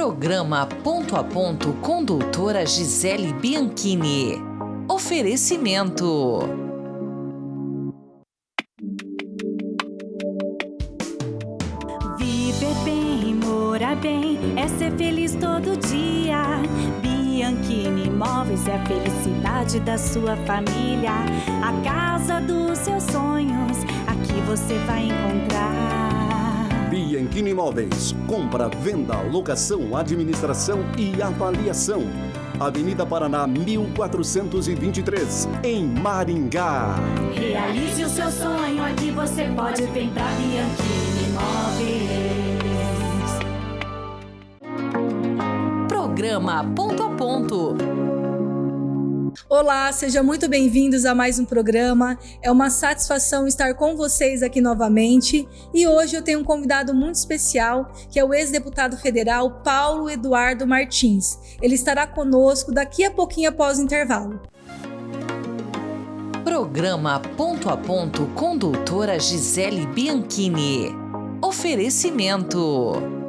Programa Ponto a Ponto com doutora Gisele Bianchini. Oferecimento. Viver bem, morar bem, é ser feliz todo dia. Bianchini Imóveis é a felicidade da sua família. A casa dos seus sonhos, aqui você vai encontrar. Bianchini Imóveis, compra, venda, locação, administração e avaliação. Avenida Paraná 1423, em Maringá. Realize o seu sonho, aqui você pode vir pra Bianchini Imóveis. Programa Ponto a Ponto. Olá, sejam muito bem-vindos a mais um programa. É uma satisfação estar com vocês aqui novamente. E hoje eu tenho um convidado muito especial, que é o ex-deputado federal Paulo Eduardo Martins. Ele estará conosco daqui a pouquinho após o intervalo. Programa Ponto a Ponto com doutora Gisele Bianchini. Oferecimento.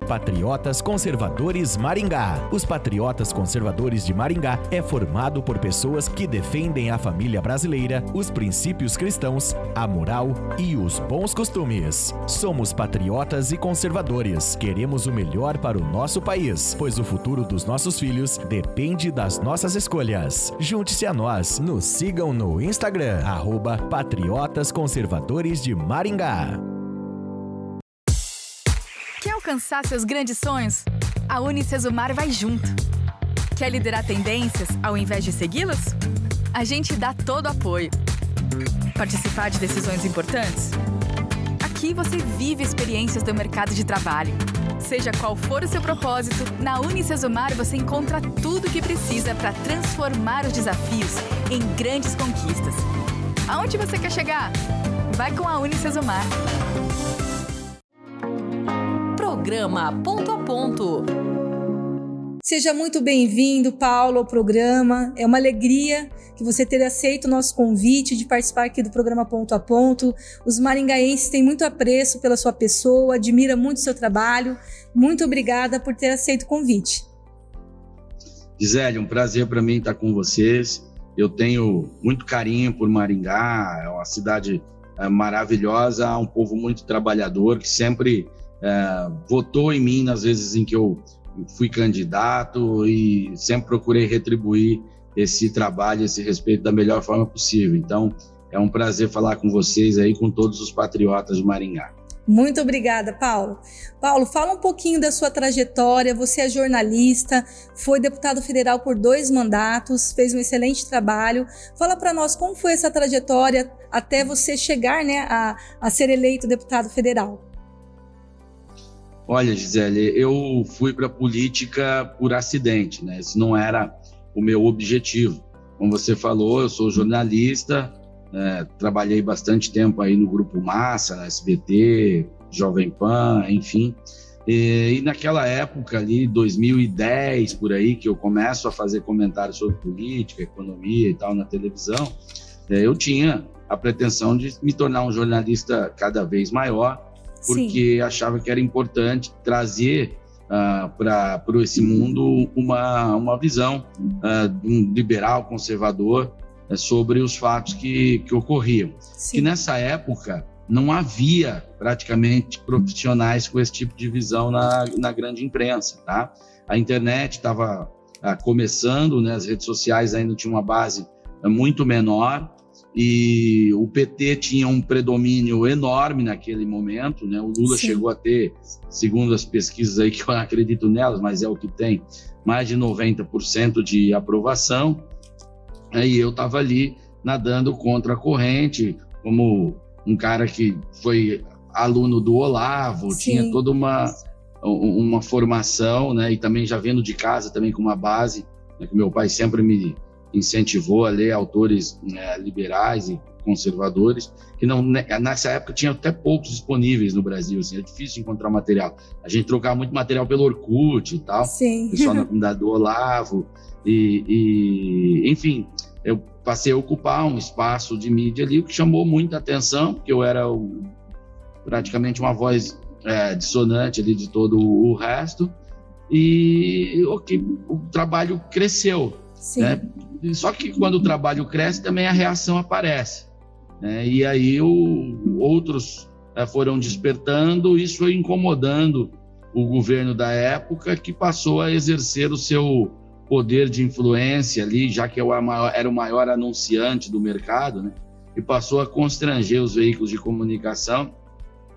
Patriotas Conservadores Maringá. Os Patriotas Conservadores de Maringá é formado por pessoas que defendem a família brasileira, os princípios cristãos, a moral e os bons costumes. Somos patriotas e conservadores. Queremos o melhor para o nosso país, pois o futuro dos nossos filhos depende das nossas escolhas. Junte-se a nós. Nos sigam no Instagram, @Patriotas Conservadores de Maringá. Quer alcançar seus grandes sonhos? A Unicesumar vai junto. Quer liderar tendências ao invés de segui-las? A gente dá todo o apoio. Participar de decisões importantes? Aqui você vive experiências do mercado de trabalho. Seja qual for o seu propósito, na Unicesumar você encontra tudo o que precisa para transformar os desafios em grandes conquistas. Aonde você quer chegar? Vai com a Unicesumar. Programa Ponto a Ponto. Seja muito bem-vindo, Paulo, ao programa. É uma alegria que você ter aceito o nosso convite de participar aqui do programa Ponto a Ponto. Os maringaenses têm muito apreço pela sua pessoa, admiram muito o seu trabalho. Muito obrigada por ter aceito o convite. Gisele, um prazer para mim estar com vocês. Eu tenho muito carinho por Maringá, é uma cidade maravilhosa, um povo muito trabalhador que sempre votou em mim nas vezes em que eu fui candidato e sempre procurei retribuir esse trabalho, esse respeito da melhor forma possível. Então, é um prazer falar com vocês aí, com todos os patriotas de Maringá. Muito obrigada, Paulo. Paulo, fala um pouquinho da sua trajetória. Você é jornalista, foi deputado federal por 2 mandatos, fez um excelente trabalho. Fala para nós como foi essa trajetória até você chegar, né, a ser eleito deputado federal. Olha, Gisele, eu fui para a política por acidente, né? Esse não era o meu objetivo. Como você falou, eu sou jornalista, trabalhei bastante tempo aí no Grupo Massa, na SBT, Jovem Pan, enfim. E naquela época ali, 2010, por aí, que eu começo a fazer comentários sobre política, economia e tal na televisão, eu tinha a pretensão de me tornar um jornalista cada vez maior, porque achava que era importante trazer para esse mundo uma visão de um liberal conservador sobre os fatos que ocorriam. Que nessa época não havia praticamente profissionais com esse tipo de visão na grande imprensa, tá? A internet estava começando, né? As redes sociais ainda tinham uma base muito menor, e o PT tinha um predomínio enorme naquele momento, né? O Lula chegou a ter, segundo as pesquisas aí que eu não acredito nelas, mas é o que tem, mais de 90% de aprovação. E eu estava ali nadando contra a corrente, como um cara que foi aluno do Olavo, tinha toda uma formação, né? E também já vendo de casa também com uma base, né? Que meu pai sempre me incentivou a ler autores liberais e conservadores, que não, nessa época tinha até poucos disponíveis no Brasil, assim, é difícil encontrar material. A gente trocava muito material pelo Orkut e tal, pessoal na comunidade do Olavo, enfim, eu passei a ocupar um espaço de mídia ali, o que chamou muita atenção, porque eu era praticamente uma voz dissonante ali de todo o resto, e o trabalho cresceu. Sim. Né? Só que quando o trabalho cresce, também a reação aparece. Né? E aí outros foram despertando, isso foi incomodando o governo da época, que passou a exercer o seu poder de influência ali, já que era o maior anunciante do mercado, né? E passou a constranger os veículos de comunicação.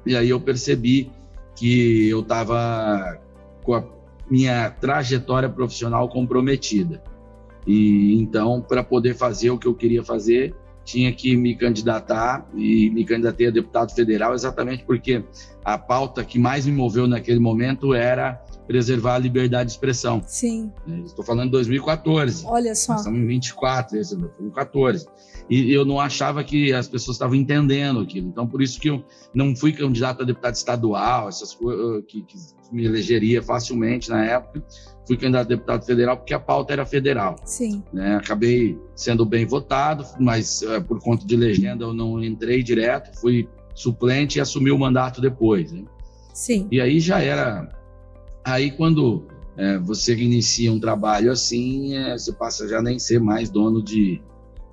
E aí eu percebi que eu estava com a minha trajetória profissional comprometida. E então, para poder fazer o que eu queria fazer, tinha que me candidatar, e me candidatei a deputado federal exatamente porque a pauta que mais me moveu naquele momento era preservar a liberdade de expressão. Sim. Estou falando de 2014. Olha só. Nós estamos em 24, 2014. E eu não achava que as pessoas estavam entendendo aquilo. Então, por isso que eu não fui candidato a deputado estadual, essas coisas que me elegeria facilmente na época. Fui candidato a deputado federal porque a pauta era federal. Sim. Né? Acabei sendo bem votado, mas por conta de legenda eu não entrei direto, fui suplente e assumi o mandato depois. Né? Sim. E aí já era... Aí quando você inicia um trabalho assim, você passa a já nem ser mais dono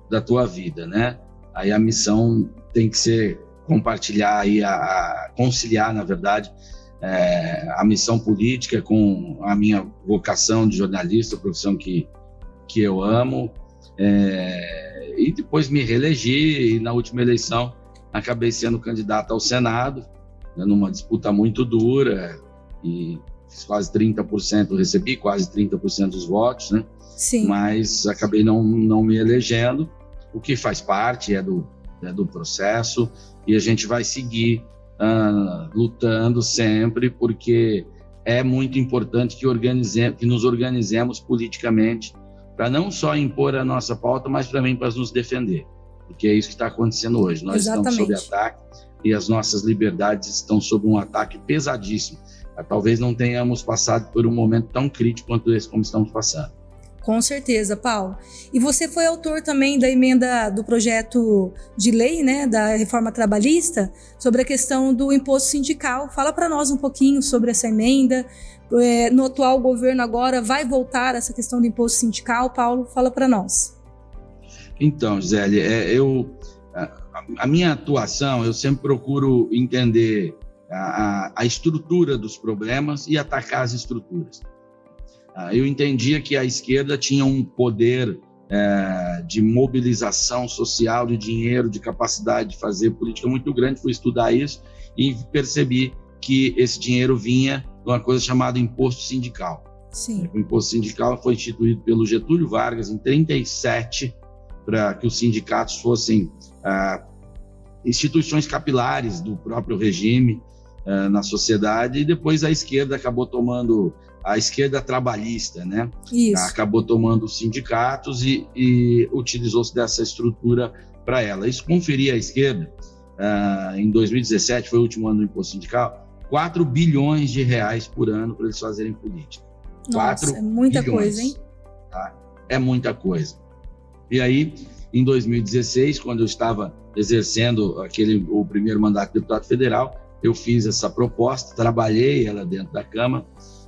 da tua vida, né? Aí a missão tem que ser compartilhar, aí conciliar, na verdade, a missão política com a minha vocação de jornalista, profissão que eu amo, e depois me reelegi, e na última eleição acabei sendo candidato ao Senado, né, numa disputa muito dura, e fiz quase 30%, recebi quase 30% dos votos, né? Sim. Mas acabei não me elegendo, o que faz parte do processo, e a gente vai seguir lutando sempre, porque é muito importante que nos organizemos politicamente para não só impor a nossa pauta, mas também para nos defender, porque é isso que está acontecendo hoje. Nós Exatamente. Estamos sob ataque e as nossas liberdades estão sob um ataque pesadíssimo. Talvez não tenhamos passado por um momento tão crítico quanto esse como estamos passando. Com certeza, Paulo. E você foi autor também da emenda do projeto de lei, né, da reforma trabalhista, sobre a questão do imposto sindical. Fala para nós um pouquinho sobre essa emenda. No atual governo agora vai voltar essa questão do imposto sindical, Paulo? Fala para nós. Então, Gisele, a minha atuação, eu sempre procuro entender a estrutura dos problemas e atacar as estruturas. Eu entendia que a esquerda tinha um poder de mobilização social, de dinheiro, de capacidade de fazer política muito grande. Fui estudar isso e percebi que esse dinheiro vinha de uma coisa chamada imposto sindical. Sim. O imposto sindical foi instituído pelo Getúlio Vargas em 1937 para que os sindicatos fossem instituições capilares do próprio regime na sociedade, e depois a esquerda acabou tomando, a esquerda trabalhista, né? Isso. Acabou tomando os sindicatos e utilizou-se dessa estrutura para ela. Isso conferia à esquerda, em 2017, foi o último ano do imposto sindical, 4 bilhões de reais por ano para eles fazerem política. Nossa, é muita bilhões, coisa, hein? Tá? É muita coisa. E aí, em 2016, quando eu estava exercendo o primeiro mandato de deputado federal, eu fiz essa proposta, trabalhei ela dentro da Câmara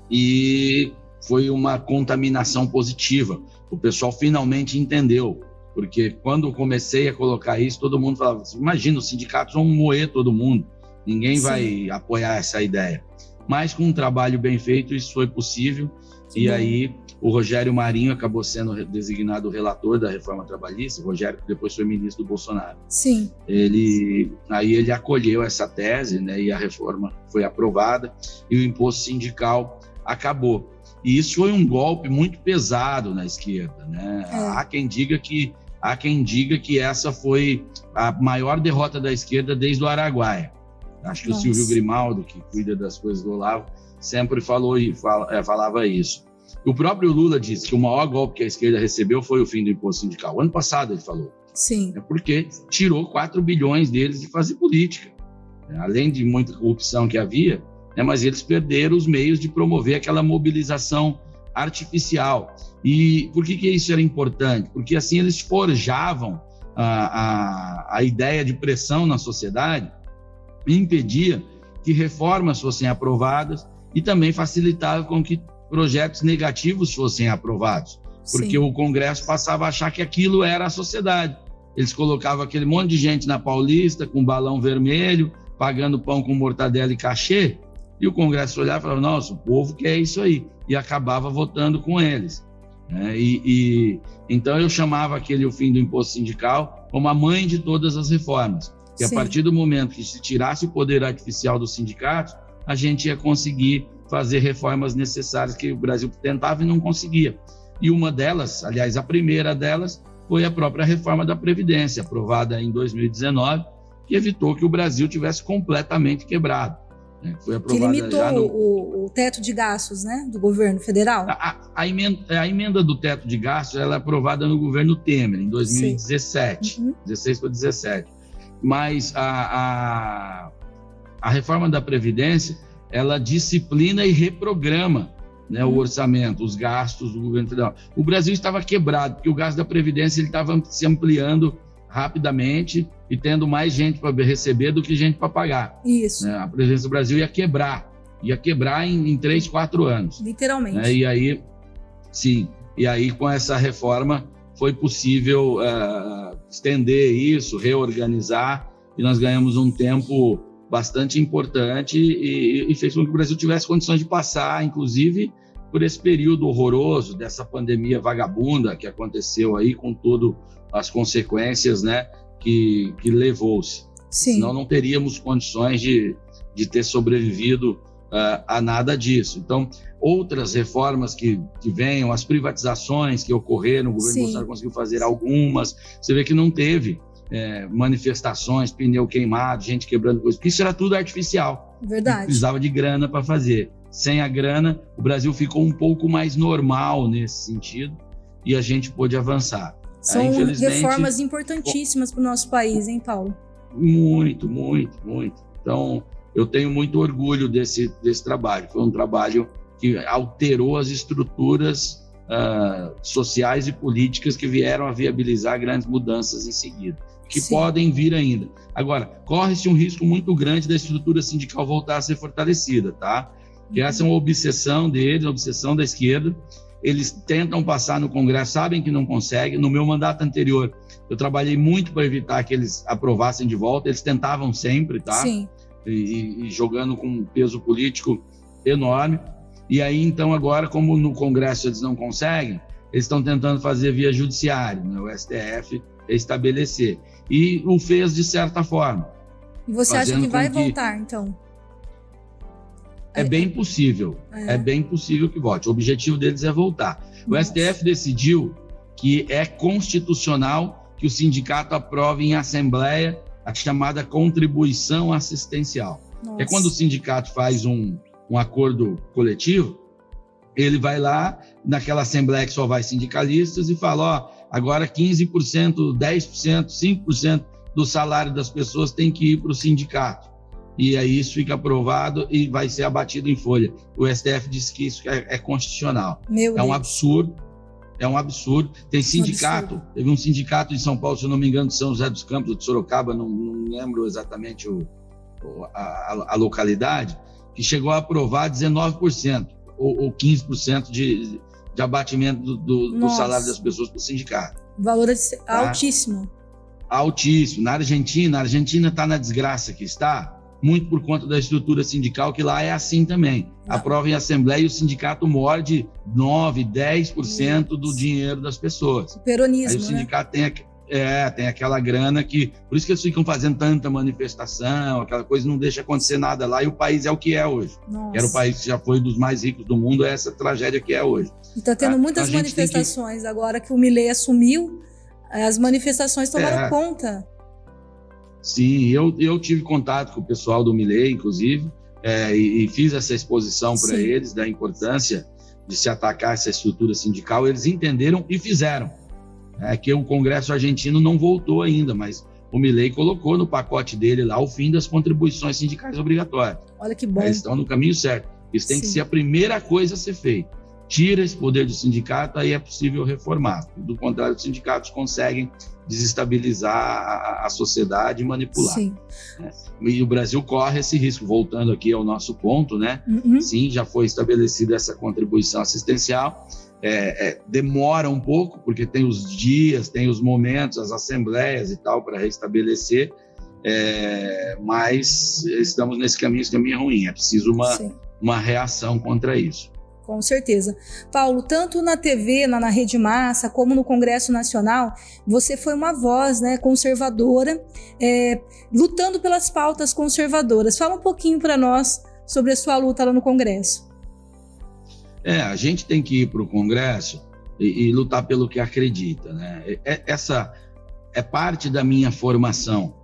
e foi uma contaminação positiva. O pessoal finalmente entendeu, porque quando eu comecei a colocar isso, todo mundo falava, imagina, os sindicatos vão moer todo mundo, ninguém Sim. vai apoiar essa ideia. Mas com um trabalho bem feito, isso foi possível. Sim. E aí o Rogério Marinho acabou sendo designado relator da reforma trabalhista, o Rogério que depois foi ministro do Bolsonaro. Sim. Ele acolheu essa tese, né, e a reforma foi aprovada e o imposto sindical acabou. E isso foi um golpe muito pesado na esquerda, né? Há quem diga que essa foi a maior derrota da esquerda desde o Araguaia. Acho que o Silvio Grimaldo, que cuida das coisas do Olavo, sempre falava isso. O próprio Lula disse que o maior golpe que a esquerda recebeu foi o fim do imposto sindical. Ano passado ele falou. Sim. Porque tirou 4 bilhões deles de fazer política. Além de muita corrupção que havia, mas eles perderam os meios de promover aquela mobilização artificial. E por que isso era importante? Porque assim eles forjavam a ideia de pressão na sociedade e impedia que reformas fossem aprovadas e também facilitava com que projetos negativos fossem aprovados, porque o Congresso passava a achar que aquilo era a sociedade. Eles colocavam aquele monte de gente na Paulista com balão vermelho, pagando pão com mortadela e cachê, e o Congresso olhava e falava, nossa, o povo quer isso aí, e acabava votando com eles. Então eu chamava o fim do imposto sindical como a mãe de todas as reformas, que a partir do momento que se tirasse o poder artificial dos sindicatos, a gente ia conseguir fazer reformas necessárias que o Brasil tentava e não conseguia. E uma delas, aliás, a primeira delas, foi a própria reforma da Previdência, aprovada em 2019, que evitou que o Brasil tivesse completamente quebrado. Foi aprovada, que limitou o teto de gastos, né, do governo federal? A emenda do teto de gastos ela é aprovada no governo Temer, em 2017, 16 para 17. Mas a reforma da Previdência, ela disciplina e reprograma, né, o orçamento, os gastos do governo federal. O Brasil estava quebrado, porque o gasto da Previdência estava se ampliando rapidamente e tendo mais gente para receber do que gente para pagar. Isso. A Previdência do Brasil ia quebrar em 3, 4 anos. Literalmente. E aí com essa reforma foi possível estender isso, reorganizar, e nós ganhamos um tempo bastante importante e fez com que o Brasil tivesse condições de passar, inclusive, por esse período horroroso dessa pandemia vagabunda que aconteceu aí, com todas as consequências, né, que levou-se. Senão não teríamos condições de ter sobrevivido a nada disso. Então, outras reformas que venham, as privatizações que ocorreram, o governo Bolsonaro conseguiu fazer algumas, você vê que não teve manifestações, pneu queimado, gente quebrando coisas, porque isso era tudo artificial. Verdade. Precisava de grana para fazer. Sem a grana, o Brasil ficou um pouco mais normal nesse sentido e a gente pôde avançar. São reformas importantíssimas para o nosso país, hein, Paulo? Muito, muito, muito. Então, eu tenho muito orgulho desse trabalho. Foi um trabalho que alterou as estruturas sociais e políticas que vieram a viabilizar grandes mudanças em seguida, que podem vir ainda. Agora, corre-se um risco muito grande da estrutura sindical voltar a ser fortalecida, tá? Que essa é uma obsessão deles, uma obsessão da esquerda. Eles tentam passar no Congresso, sabem que não conseguem. No meu mandato anterior, eu trabalhei muito para evitar que eles aprovassem de volta. Eles tentavam sempre, tá? E jogando com um peso político enorme. E aí, então, agora, como no Congresso eles não conseguem, eles estão tentando fazer via judiciário, né? O STF estabelecer. E o fez de certa forma. E você acha que vai voltar, então? É bem possível. É bem possível que volte. O objetivo deles é voltar. O STF decidiu que é constitucional que o sindicato aprove em assembleia a chamada contribuição assistencial. É quando o sindicato faz um acordo coletivo, ele vai lá naquela assembleia que só vai sindicalistas e fala, agora 15%, 10%, 5% do salário das pessoas tem que ir para o sindicato. E aí isso fica aprovado e vai ser abatido em folha. O STF disse que isso é constitucional. Um absurdo. É um absurdo. Tem sindicato, teve um sindicato em São Paulo, se eu não me engano, de São José dos Campos, ou de Sorocaba, não lembro exatamente a localidade, que chegou a aprovar 19% ou 15% de abatimento do salário das pessoas para o sindicato. Valor altíssimo. Altíssimo. Na Argentina está na desgraça que está, muito por conta da estrutura sindical, que lá é assim também. Aprova em assembleia e o sindicato morde 9%, 10% do dinheiro das pessoas. O peronismo, aí o sindicato tem aquela grana que... Por isso que eles ficam fazendo tanta manifestação, aquela coisa, não deixa acontecer nada lá, e o país é o que é hoje. Era o país que já foi dos mais ricos do mundo, é essa tragédia que é hoje. E está tendo muitas manifestações. Agora que o Milei assumiu, as manifestações tomaram conta. Sim, eu tive contato com o pessoal do Milei, inclusive, e fiz essa exposição para eles da importância de se atacar essa estrutura sindical. Eles entenderam e fizeram. Que o Congresso argentino não voltou ainda, mas o Milei colocou no pacote dele lá o fim das contribuições sindicais obrigatórias. Olha que bom. Eles estão no caminho certo. Isso tem que ser a primeira coisa a ser feita. tira esse poder do sindicato, aí é possível reformar. Do contrário, os sindicatos conseguem desestabilizar a sociedade e manipular. Sim. E o Brasil corre esse risco. Voltando aqui ao nosso ponto, né? Sim, já foi estabelecida essa contribuição assistencial. Demora um pouco, porque tem os dias, tem os momentos, as assembleias e tal para restabelecer, mas estamos nesse caminho, esse caminho é ruim. É preciso uma reação contra isso. Com certeza. Paulo, tanto na TV, na Rede Massa, como no Congresso Nacional, você foi uma voz, né, conservadora, lutando pelas pautas conservadoras. Fala um pouquinho para nós sobre a sua luta lá no Congresso. A gente tem que ir para o Congresso e lutar pelo que acredita, né? Essa é parte da minha formação,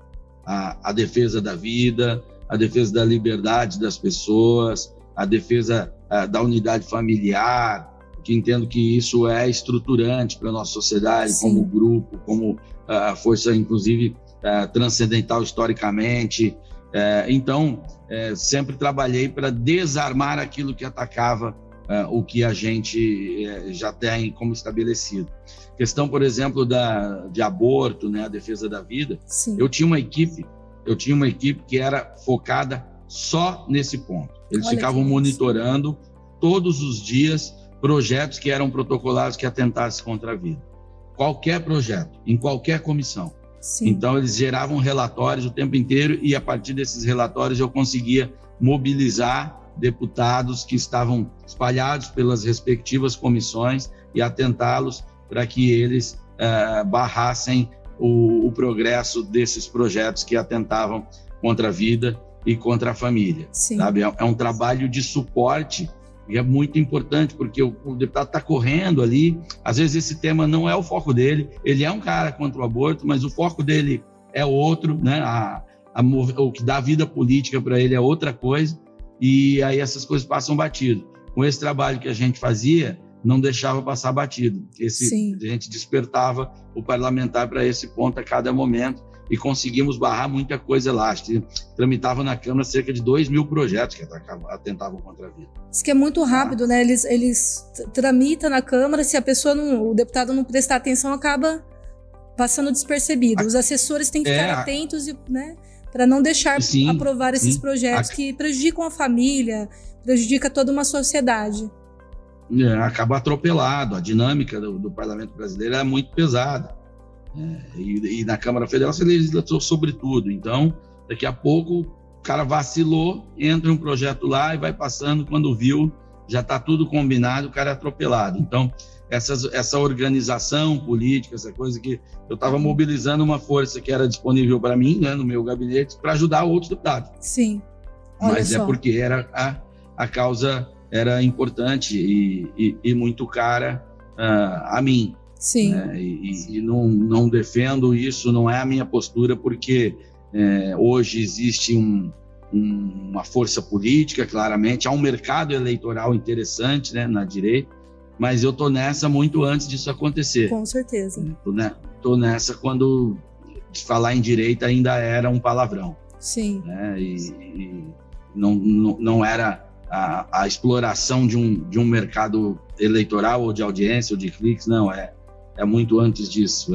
a defesa da vida, a defesa da liberdade das pessoas, a defesa da unidade familiar, que entendo que isso é estruturante para a nossa sociedade, sim, como grupo, como força, inclusive, transcendental historicamente. Então, sempre trabalhei para desarmar aquilo que atacava o que a gente já tem como estabelecido. Questão, por exemplo, de aborto, né, a defesa da vida. Sim. Eu tinha uma equipe que era focada só nesse ponto. Eles ficavam monitorando todos os dias projetos que eram protocolados que atentassem contra a vida. Qualquer projeto, em qualquer comissão. Sim. Então, eles geravam relatórios o tempo inteiro e, a partir desses relatórios, eu conseguia mobilizar deputados que estavam espalhados pelas respectivas comissões e atentá-los para que eles barrassem o progresso desses projetos que atentavam contra a vida e contra a família. Sabe? É um trabalho de suporte e é muito importante, porque o deputado está correndo ali, às vezes esse tema não é o foco dele, ele é um cara contra o aborto, mas o foco dele é outro, né? O que dá vida política para ele é outra coisa, e aí essas coisas passam batido. Com esse trabalho que a gente fazia, não deixava passar batido. A gente despertava o parlamentar para esse ponto a cada momento, e conseguimos barrar muita coisa lá. Tramitava na Câmara cerca de 2.000 projetos que atentavam contra a vida. Isso que é muito rápido, né? Eles tramitam na Câmara, se a pessoa o deputado não prestar atenção, acaba passando despercebido. Os assessores têm que ficar atentos, né, para não deixar aprovar esses projetos que prejudicam a família, prejudica toda uma sociedade. Acaba atropelado. A dinâmica do parlamento brasileiro é muito pesada. E na Câmara Federal você legislou sobre tudo. Então, daqui a pouco o cara vacilou, entra um projeto lá e vai passando, quando viu, já está tudo combinado, o cara é atropelado. Então, essa organização política, essa coisa que eu estava mobilizando uma força que era disponível para mim, né, no meu gabinete, para ajudar outros deputados. Sim. Mas é porque a causa era importante e muito cara a mim. Sim. E não defendo isso, não é a minha postura, porque hoje existe uma força política, claramente, há um mercado eleitoral interessante, né, na direita, mas eu estou nessa muito antes disso acontecer. Com certeza. Estou nessa quando falar em direita ainda era um palavrão. Sim. Né, e não era a exploração de um mercado eleitoral ou de audiência ou de cliques, não, é muito antes disso.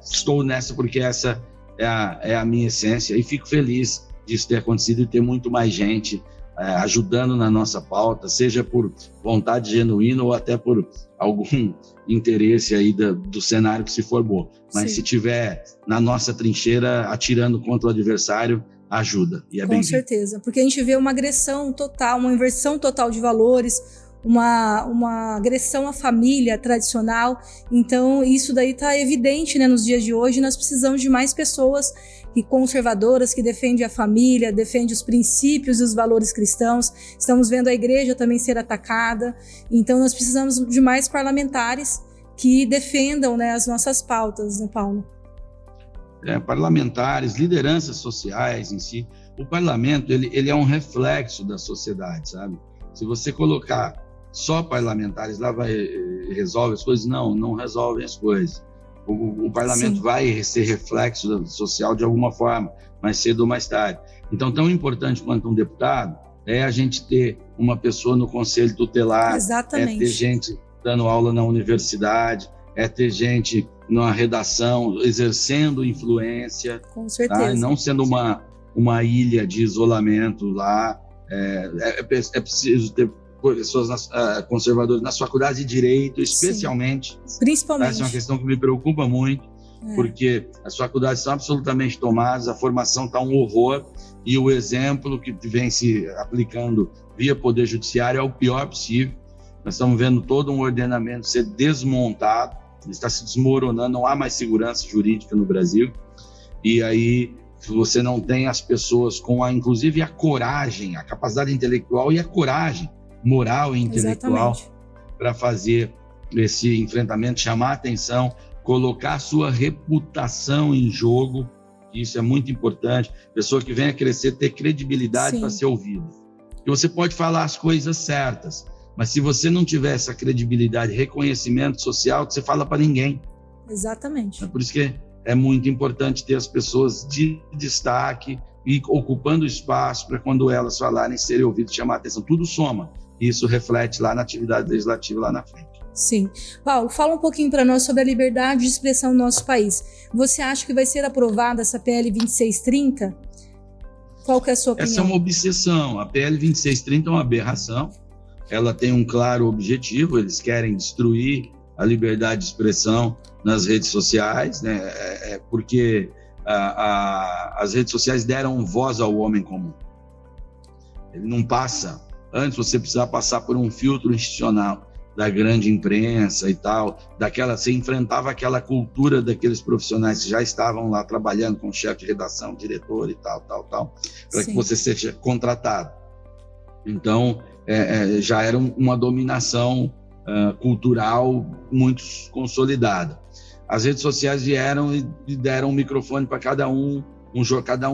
Estou nessa porque essa é a minha essência, e fico feliz disso ter acontecido e ter muito mais gente ajudando na nossa pauta, seja por vontade genuína ou até por algum interesse aí do cenário que se formou. Mas se tiver na nossa trincheira atirando contra o adversário, ajuda. E é bem-vindo. Com certeza, porque a gente vê uma agressão total, uma inversão total de valores, uma agressão à família tradicional. Então isso daí está evidente, né, nos dias de hoje. Nós precisamos de mais pessoas conservadoras que defendem a família, defendem os princípios e os valores cristãos. Estamos vendo a igreja também ser atacada, então nós precisamos de mais parlamentares que defendam, né, as nossas pautas, né, Paulo? Parlamentares, lideranças sociais em si. O parlamento ele é um reflexo da sociedade, sabe? Se você colocar só parlamentares lá, resolve as coisas? Não resolvem as coisas. O parlamento vai ser reflexo social de alguma forma, mais cedo ou mais tarde. Então, tão importante quanto um deputado é a gente ter uma pessoa no conselho tutelar, Exatamente. é ter gente dando aula na universidade, é ter gente na redação exercendo influência. Com certeza. Tá? Não sendo uma ilha de isolamento lá. É preciso ter pessoas conservadoras nas faculdades de Direito, especialmente. Sim. Principalmente. Essa é uma questão que me preocupa muito, porque as faculdades estão absolutamente tomadas, a formação está um horror, e o exemplo que vem se aplicando via Poder Judiciário é o pior possível. Nós estamos vendo todo um ordenamento ser desmontado, está se desmoronando, não há mais segurança jurídica no Brasil, e aí se você não tem as pessoas com inclusive a coragem, a capacidade intelectual e a coragem moral e intelectual para fazer esse enfrentamento, chamar a atenção, colocar a sua reputação em jogo, isso é muito importante, pessoa que venha crescer, ter credibilidade para ser ouvida. E você pode falar as coisas certas, mas se você não tiver essa credibilidade, reconhecimento social, você fala para ninguém. Exatamente. É por isso que é muito importante ter as pessoas de destaque e ocupando espaço para quando elas falarem, serem ouvidas, chamar a atenção. Tudo soma. E isso reflete lá na atividade legislativa lá na frente. Sim. Paulo, fala um pouquinho para nós sobre a liberdade de expressão no nosso país. Você acha que vai ser aprovada essa PL 2630? Qual que é a sua opinião? Essa é uma obsessão. A PL 2630 é uma aberração. Ela tem um claro objetivo. Eles querem destruir a liberdade de expressão nas redes sociais, né? Porque as redes sociais deram voz ao homem comum. Ele não passa. Antes você precisava passar por um filtro institucional da grande imprensa e tal, você enfrentava aquela cultura daqueles profissionais que já estavam lá trabalhando com chefe de redação, diretor e tal, para que você seja contratado. Então, já era uma dominação cultural muito consolidada. As redes sociais vieram e deram um microfone para cada um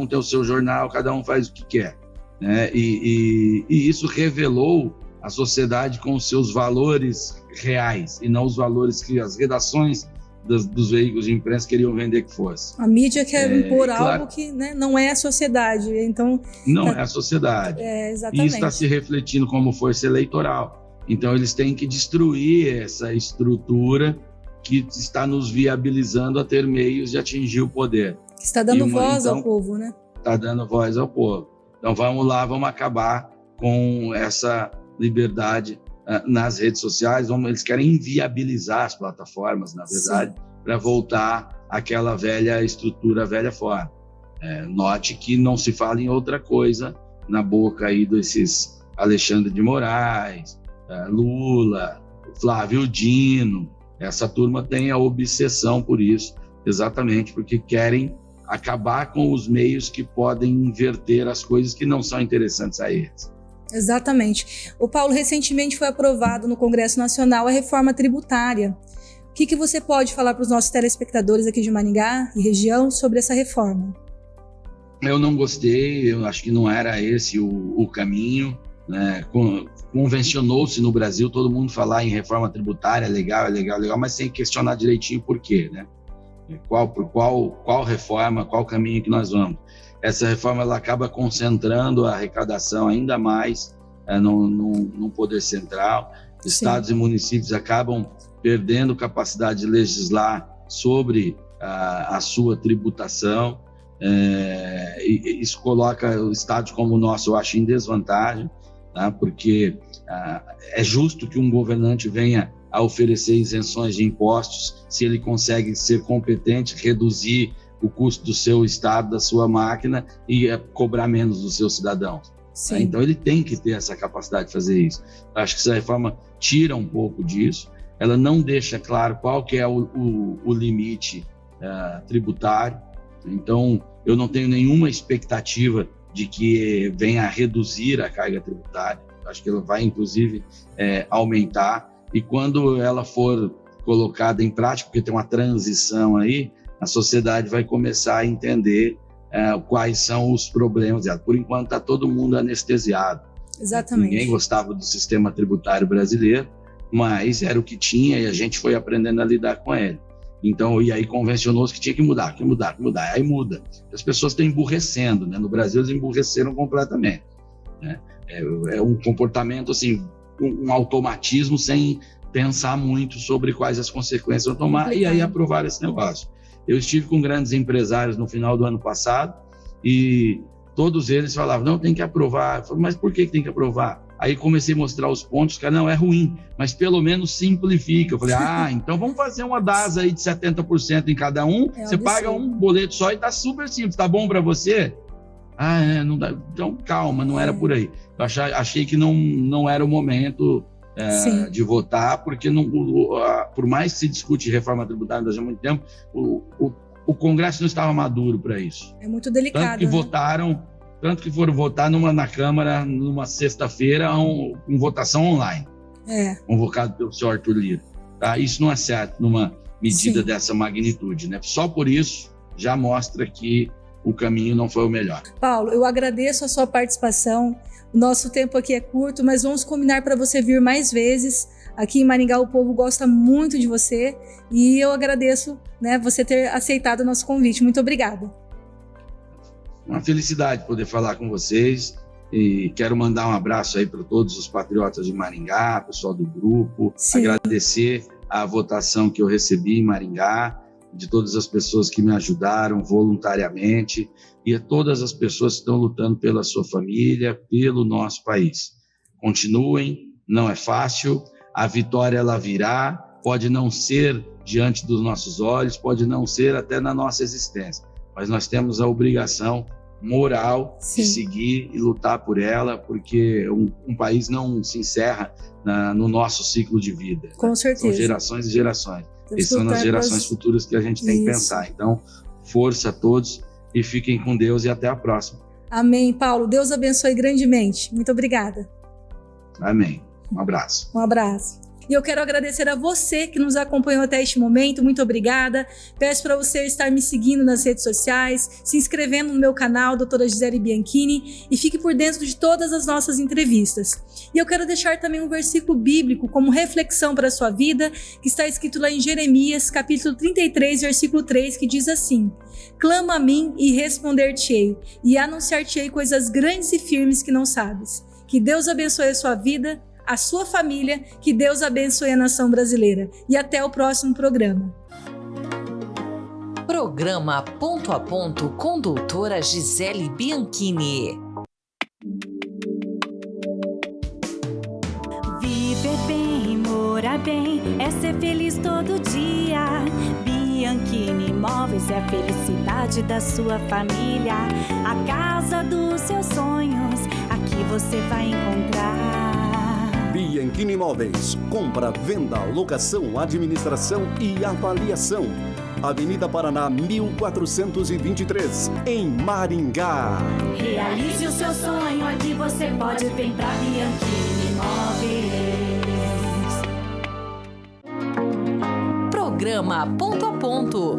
tem o seu jornal, cada um faz o que quer. Né? E isso revelou a sociedade com os seus valores reais e não os valores que as redações dos veículos de imprensa queriam vender que fosse. A mídia quer impor algo que, né, não é a sociedade. Então, não é a sociedade. Exatamente. E isso está se refletindo como força eleitoral. Então, eles têm que destruir essa estrutura que está nos viabilizando a ter meios de atingir o poder. Que está dando voz ao povo, né? Está dando voz ao povo. Então, vamos lá, vamos acabar com essa liberdade nas redes sociais. Eles querem inviabilizar as plataformas, na verdade, para voltar àquela velha estrutura, velha forma. Note que não se fala em outra coisa na boca aí desses Alexandre de Moraes, Lula, Flávio Dino. Essa turma tem a obsessão por isso, exatamente porque querem acabar com os meios que podem inverter as coisas que não são interessantes a eles. Exatamente. O Paulo, recentemente foi aprovado no Congresso Nacional a reforma tributária. O que você pode falar para os nossos telespectadores aqui de Maringá e região sobre essa reforma? Eu não gostei, eu acho que não era esse o caminho. Né? Convencionou-se no Brasil todo mundo falar em reforma tributária, legal, mas sem questionar direitinho por quê, né? Qual reforma, qual caminho que nós vamos. Essa reforma ela acaba concentrando a arrecadação ainda mais no poder central. Estados e municípios acabam perdendo capacidade de legislar sobre a sua tributação. Isso coloca estados como o nosso, eu acho, em desvantagem, tá? Porque é justo que um governante venha a oferecer isenções de impostos se ele consegue ser competente, reduzir o custo do seu estado, da sua máquina e cobrar menos dos seus cidadãos. Tá? Então ele tem que ter essa capacidade de fazer isso. Eu acho que essa reforma tira um pouco disso, ela não deixa claro qual que é o limite tributário. Então eu não tenho nenhuma expectativa de que venha a reduzir a carga tributária. Acho que ela vai inclusive aumentar, e quando ela for colocada em prática, porque tem uma transição aí, a sociedade vai começar a entender quais são os problemas dela. Por enquanto, está todo mundo anestesiado. Exatamente. Ninguém gostava do sistema tributário brasileiro, mas era o que tinha e a gente foi aprendendo a lidar com ele. Então, e aí convencionou-se que tinha que mudar. Aí muda. As pessoas estão emburrecendo, né? No Brasil, eles emburreceram completamente. Né? É um comportamento, assim, um automatismo sem pensar muito sobre quais as consequências vão tomar e aí aprovar esse negócio. Eu estive com grandes empresários no final do ano passado e todos eles falavam, não, tem que aprovar. Eu falei, mas por que tem que aprovar? Aí comecei a mostrar os pontos, cara, não, é ruim, mas pelo menos simplifica. Eu falei, então vamos fazer uma DAS aí de 70% em cada um, você paga um boleto só e tá super simples, tá bom para você? Não dá. Então calma, não era por aí. Eu achei que não era o momento de votar, porque por mais que se discute reforma tributária há muito tempo, o Congresso não estava maduro para isso. É muito delicado. Tanto que foram votar na Câmara numa sexta-feira com votação online, convocado pelo senhor Arthur Lira. Tá? Isso não é certo numa medida dessa magnitude, né? Só por isso já mostra que o caminho não foi o melhor. Paulo, eu agradeço a sua participação. O nosso tempo aqui é curto, mas vamos combinar para você vir mais vezes. Aqui em Maringá o povo gosta muito de você e eu agradeço, né, você ter aceitado o nosso convite. Muito obrigada. Uma felicidade poder falar com vocês e quero mandar um abraço aí para todos os patriotas de Maringá, pessoal do grupo, agradecer a votação que eu recebi em Maringá, de todas as pessoas que me ajudaram voluntariamente e a todas as pessoas que estão lutando pela sua família, pelo nosso país. Continuem, não é fácil, a vitória ela virá, pode não ser diante dos nossos olhos, pode não ser até na nossa existência, mas nós temos a obrigação moral de seguir e lutar por ela, porque um país não se encerra no nosso ciclo de vida. Com certeza. São gerações e gerações. E são nas gerações futuras que a gente tem que pensar. Então, força a todos e fiquem com Deus e até a próxima. Amém, Paulo. Deus abençoe grandemente. Muito obrigada. Amém. Um abraço. Um abraço. E eu quero agradecer a você que nos acompanhou até este momento. Muito obrigada. Peço para você estar me seguindo nas redes sociais, se inscrevendo no meu canal, Doutora Gisele Bianchini, e fique por dentro de todas as nossas entrevistas. E eu quero deixar também um versículo bíblico como reflexão para a sua vida, que está escrito lá em Jeremias, capítulo 33, versículo 3, que diz assim: clama a mim e responder-te-ei, e anunciar-te-ei coisas grandes e firmes que não sabes. Que Deus abençoe a sua vida, a sua família, que Deus abençoe a nação brasileira. E até o próximo programa. Programa Ponto a Ponto com doutora Gisele Bianchini. Viver bem, morar bem, é ser feliz todo dia. Bianchini Imóveis é a felicidade da sua família. A casa dos seus sonhos, aqui você vai encontrar. Bianchini Imóveis. Compra, venda, locação, administração e avaliação. Avenida Paraná, 1423, em Maringá. Realize o seu sonho, aqui você pode vir pra Bianchini Imóveis. Programa Ponto a Ponto.